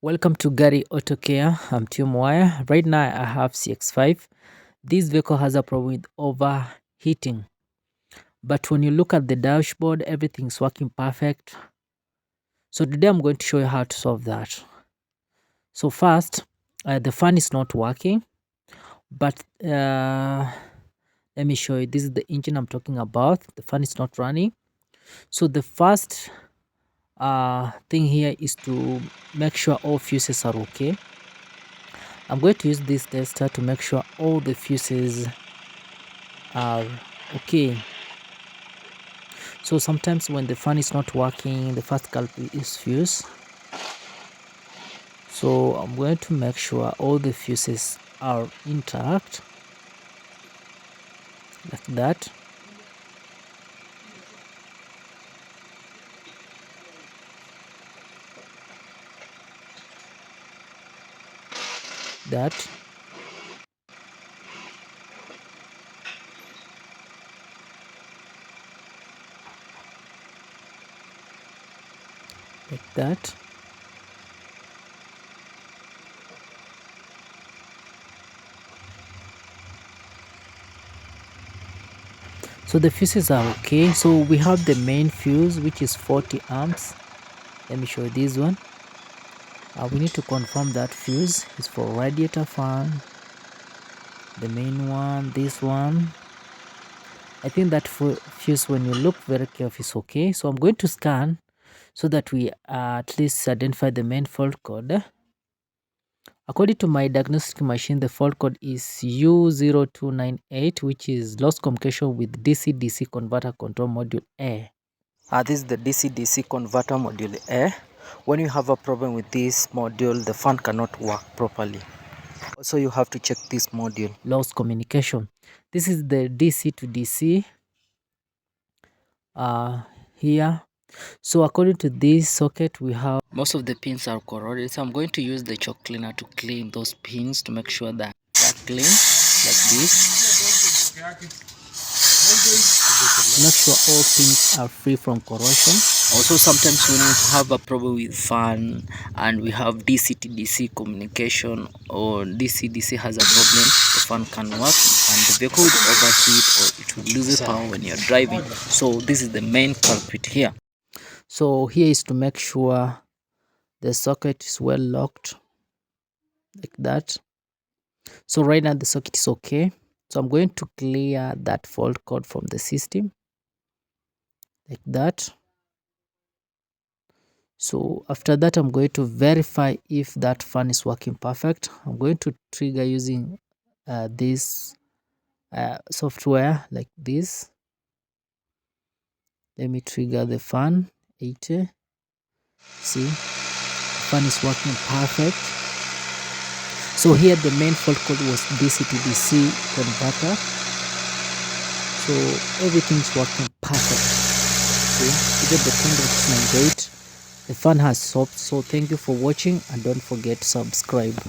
Welcome to Gary Auto Care. I'm Tim Wire. Right now I have CX-5. This vehicle has a problem with overheating. But when you look at the dashboard, everything's working perfect. So today I'm going to show you how to solve that. So first, the fan is not working. But let me show you. This is the engine I'm talking about. The fan is not running. So the first thing here is to make sure all fuses are okay. I'm going to use this tester to make sure all the fuses are okay. So sometimes when the fan is not working, the first culprit is fuse. So I'm going to make sure all the fuses are intact, like that. Like that. So the fuses are okay. So we have the main fuse, which is 40 amps. Let me show you this one. We need to confirm that fuse is for radiator fan. The main one, this one. I think that fuse, when you look very careful, is okay. So I'm going to scan so that we at least identify the main fault code. According to my diagnostic machine, the fault code is U0298, which is lost communication with DC-DC converter control module A. This is the DC-DC converter module A. When you have a problem with this module, the fan cannot work properly. Also, you have to check this module, lost communication. This is the DC to DC here. So according to this socket, we have most of the pins are corroded. So I'm going to use the chalk cleaner to clean those pins to make sure that they're clean, like this. Make sure all pins are free from corrosion. Also, sometimes when you have a problem with fan and we have DC to DC communication, or DC has a problem, the fan can work and the vehicle will overheat or it will lose power when you're driving. So this is the main culprit here. So here is to make sure the socket is well locked, like that. So right now the socket is okay. So I'm going to clear that fault code from the system, like that. So after that, I'm going to verify if that fan is working perfect. I'm going to trigger using this software, like this. Let me trigger the fan 80. See, the fan is working perfect. So here the main fault code was DC to DC converter. So everything's working perfect. See, even the temperature is 98. The fan has stopped. So thank you for watching and don't forget to subscribe.